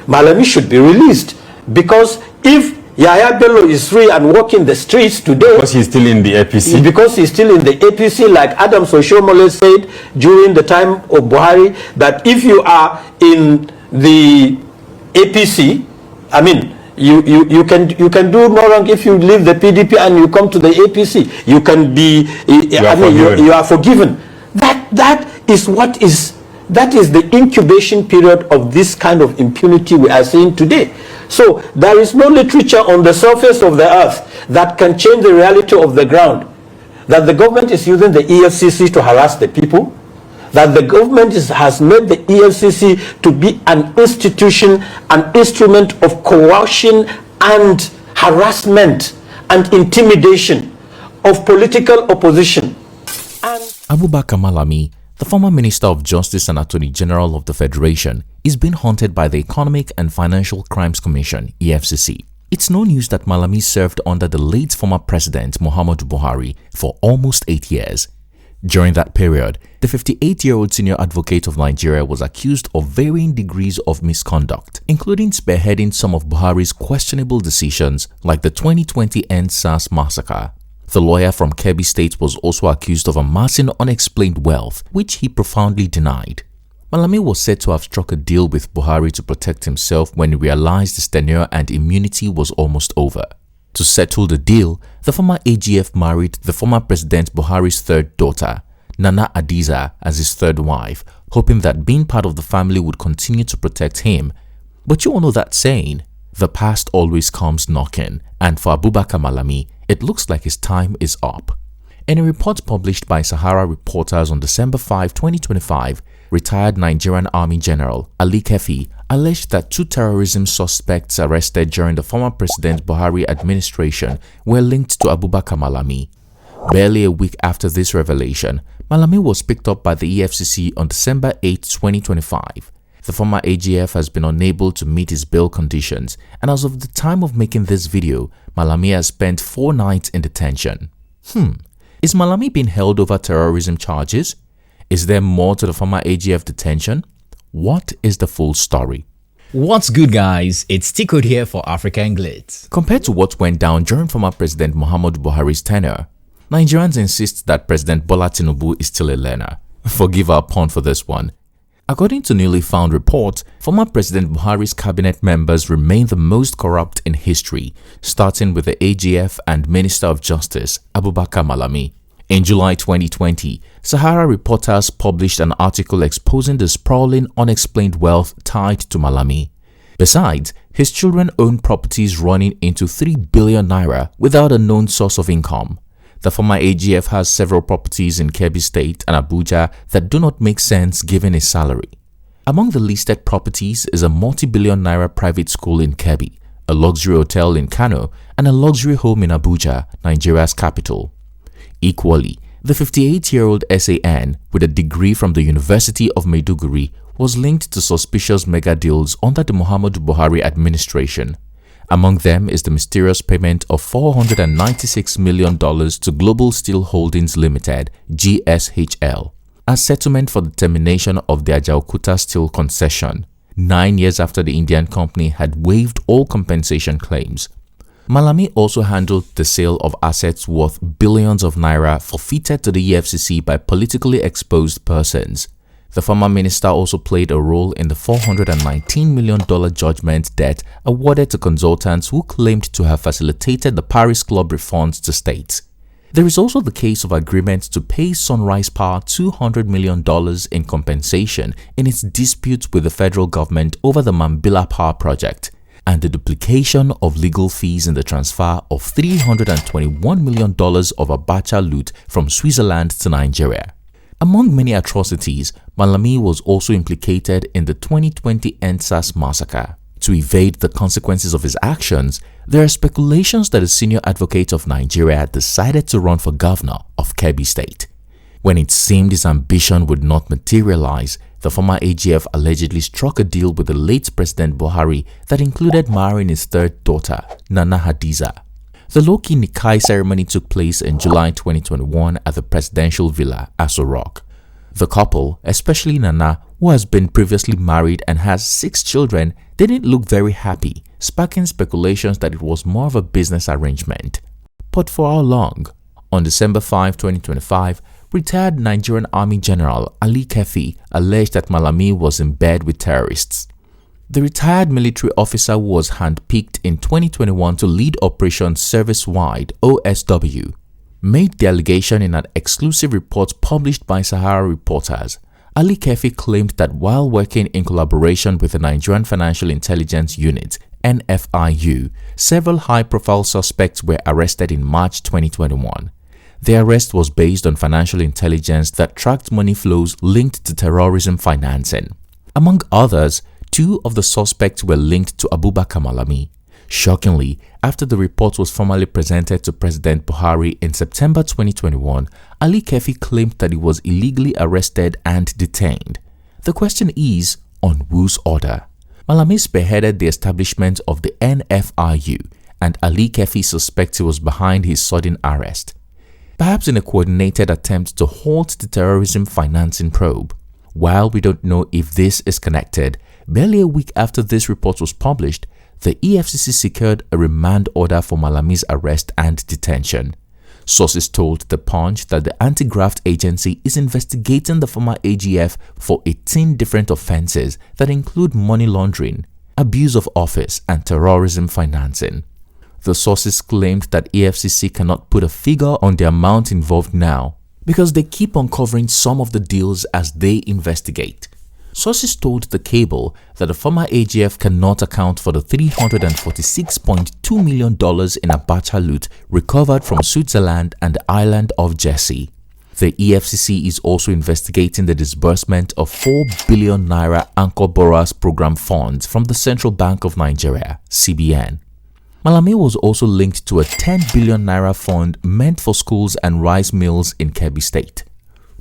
Malami should be released, because if Yahya Bello is free and walking the streets today, because he's still in the APC. Because he's still in the APC, like Adam Soshomole said during the time of Buhari, that if you are in the APC, I mean, you can do no wrong. If you leave the PDP and you come to the APC, you can be, you are forgiven. That is the incubation period of this kind of impunity we are seeing today. So there is no literature on the surface of the earth that can change the reality of the ground, that the government is using the EFCC to harass the people, that the government has made the EFCC to be an institution, an instrument of coercion and harassment and intimidation of political opposition. Abubakar Malami, the former Minister of Justice and Attorney General of the Federation, is being haunted by the Economic and Financial Crimes Commission, EFCC. It's no news that Malami served under the late former President Muhammadu Buhari for almost 8 years. During that period, the 58-year-old senior advocate of Nigeria was accused of varying degrees of misconduct, including spearheading some of Buhari's questionable decisions like the 2020 EndSARS massacre. The lawyer from Kebbi State was also accused of amassing unexplained wealth, which he profoundly denied. Malami was said to have struck a deal with Buhari to protect himself when he realized his tenure and immunity was almost over. To settle the deal, the former AGF married the former President Buhari's third daughter, Nana Hadiza, as his third wife, hoping that being part of the family would continue to protect him. But you all know that saying, the past always comes knocking, and for Abubakar Malami, it looks like his time is up. In a report published by Sahara reporters on December 5, 2025, retired Nigerian Army General Ali Kefi alleged that 2 terrorism suspects arrested during the former President Buhari administration were linked to Abubakar Malami. Barely a week after this revelation, Malami was picked up by the EFCC on December 8, 2025. The former AGF has been unable to meet his bail conditions, and as of the time of making this video, Malami has spent 4 nights in detention. Is Malami being held over terrorism charges? Is there more to the former AGF detention? What is the full story? What's good, guys? It's Tico here for African Glitz. Compared to what went down during former President Muhammadu Buhari's tenure, Nigerians insist that President Bola Tinubu is still a learner. Forgive our pun for this one. According to newly found report, former President Buhari's cabinet members remain the most corrupt in history, starting with the AGF and Minister of Justice, Abubakar Malami. In July 2020, Sahara reporters published an article exposing the sprawling, unexplained wealth tied to Malami. Besides, his children own properties running into 3 billion naira without a known source of income. The former AGF has several properties in Kebbi State and Abuja that do not make sense given his salary. Among the listed properties is a multi-billion naira private school in Kebbi, a luxury hotel in Kano, and a luxury home in Abuja, Nigeria's capital. Equally, the 58-year-old SAN with a degree from the University of Maiduguri was linked to suspicious mega deals under the Muhammadu Buhari administration. Among them is the mysterious payment of $496 million to Global Steel Holdings Limited, GSHL, as settlement for the termination of the Ajaokuta steel concession, 9 years after the Indian company had waived all compensation claims. Malami also handled the sale of assets worth billions of naira forfeited to the EFCC by politically exposed persons. The former minister also played a role in the $419 million judgment debt awarded to consultants who claimed to have facilitated the Paris Club refunds to states. There is also the case of agreement to pay Sunrise Power $200 million in compensation in its dispute with the federal government over the Mambila Power Project, and the duplication of legal fees in the transfer of $321 million of Abacha loot from Switzerland to Nigeria. Among many atrocities, Malami was also implicated in the 2020 EndSARS massacre. To evade the consequences of his actions, there are speculations that a senior advocate of Nigeria decided to run for governor of Kebbi State. When it seemed his ambition would not materialize, the former AGF allegedly struck a deal with the late President Buhari that included marrying his third daughter, Nana Hadiza. The low-key Nikai ceremony took place in July 2021 at the presidential villa, Aso Rock. The couple, especially Nana, who has been previously married and has 6 children, didn't look very happy, sparking speculations that it was more of a business arrangement. But for how long? On December 5, 2025, retired Nigerian Army General Ali Kebbi alleged that Malami was in bed with terrorists. The retired military officer was handpicked in 2021 to lead Operation Service-Wide (OSW), made the allegation in an exclusive report published by Sahara Reporters. Ali Kebbi claimed that while working in collaboration with the Nigerian Financial Intelligence Unit (NFIU), several high-profile suspects were arrested in March 2021. The arrest was based on financial intelligence that tracked money flows linked to terrorism financing. Among others, 2 of the suspects were linked to Abubakar Malami. Shockingly, after the report was formally presented to President Buhari in September 2021, Ali Kebbi claimed that he was illegally arrested and detained. The question is, on whose order? Malami spearheaded the establishment of the NFIU, and Ali Kebbi suspects he was behind his sudden arrest, perhaps in a coordinated attempt to halt the terrorism financing probe. While we don't know if this is connected, barely a week after this report was published, the EFCC secured a remand order for Malami's arrest and detention. Sources told The Punch that the anti-graft agency is investigating the former AGF for 18 different offenses that include money laundering, abuse of office, and terrorism financing. The sources claimed that EFCC cannot put a figure on the amount involved now because they keep uncovering some of the deals as they investigate. Sources told the Cable that the former AGF cannot account for the $346.2 million in Abacha loot recovered from Switzerland and the island of Jersey. The EFCC is also investigating the disbursement of 4 billion naira Anchor Borrowers Program funds from the Central Bank of Nigeria, CBN. Malami was also linked to a 10 billion naira fund meant for schools and rice mills in Kebbi State.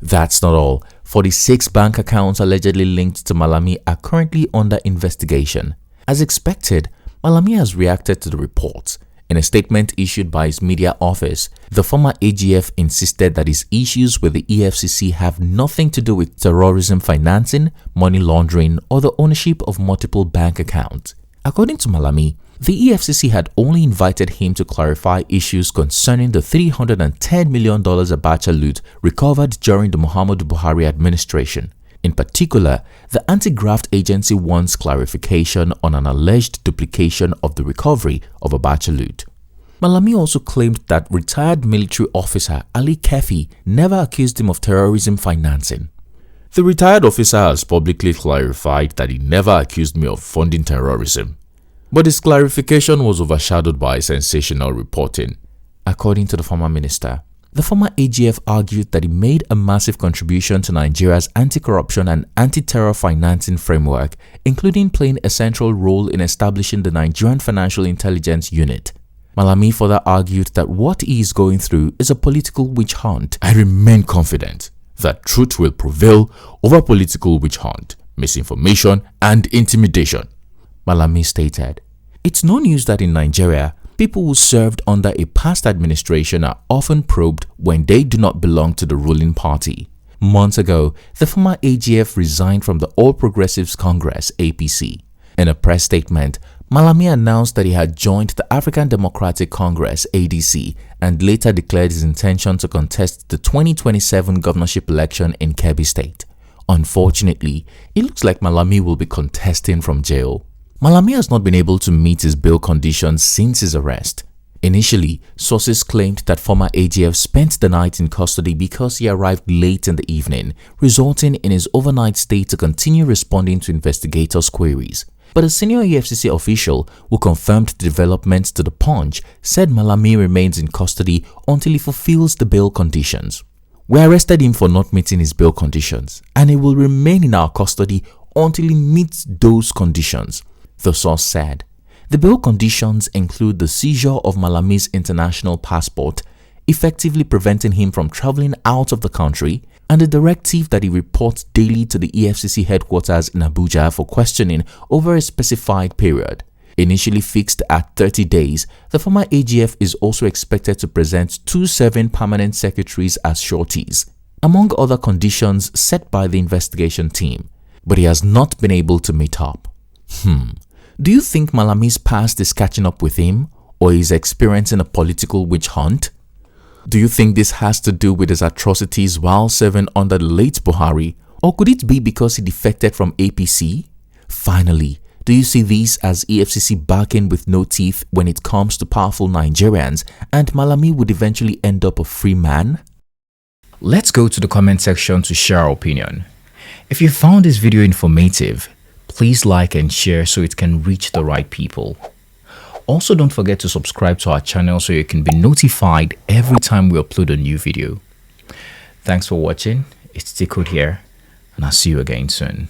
That's not all. 46 bank accounts allegedly linked to Malami are currently under investigation. As expected, Malami has reacted to the reports. In a statement issued by his media office, the former AGF insisted that his issues with the EFCC have nothing to do with terrorism financing, money laundering, or the ownership of multiple bank accounts. According to Malami, the EFCC had only invited him to clarify issues concerning the $310 million Abacha loot recovered during the Muhammadu Buhari administration. In particular, the anti-graft agency wants clarification on an alleged duplication of the recovery of Abacha loot. Malami also claimed that retired military officer Ali Kebbi never accused him of terrorism financing. The retired officer has publicly clarified that he never accused me of funding terrorism. But his clarification was overshadowed by sensational reporting. According to the former minister, the former AGF argued that he made a massive contribution to Nigeria's anti-corruption and anti-terror financing framework, including playing a central role in establishing the Nigerian Financial Intelligence Unit. Malami further argued that what he is going through is a political witch hunt. I remain confident that truth will prevail over political witch hunt, misinformation, and intimidation. Malami stated, "It's no news that in Nigeria, people who served under a past administration are often probed when they do not belong to the ruling party." Months ago, the former AGF resigned from the All Progressives Congress (APC). In a press statement, Malami announced that he had joined the African Democratic Congress (ADC) and later declared his intention to contest the 2027 governorship election in Kebbi State. Unfortunately, it looks like Malami will be contesting from jail. Malami has not been able to meet his bail conditions since his arrest. Initially, sources claimed that former AGF spent the night in custody because he arrived late in the evening, resulting in his overnight stay to continue responding to investigators' queries. But a senior EFCC official who confirmed the developments to The Punch said Malami remains in custody until he fulfills the bail conditions. "We arrested him for not meeting his bail conditions, and he will remain in our custody until he meets those conditions," the source said. The bail conditions include the seizure of Malami's international passport, effectively preventing him from traveling out of the country, and the directive that he reports daily to the EFCC headquarters in Abuja for questioning over a specified period. Initially fixed at 30 days, the former AGF is also expected to present 2 serving permanent secretaries as sureties, among other conditions set by the investigation team, but he has not been able to meet up. Do you think Malami's past is catching up with him, or is experiencing a political witch hunt? Do you think this has to do with his atrocities while serving under the late Buhari, or could it be because he defected from APC? Finally, do you see these as EFCC barking with no teeth when it comes to powerful Nigerians, and Malami would eventually end up a free man? Let's go to the comment section to share our opinion. If you found this video informative, please like and share so it can reach the right people. Also, don't forget to subscribe to our channel so you can be notified every time we upload a new video. Thanks for watching. It's Tickled here, and I'll see you again soon.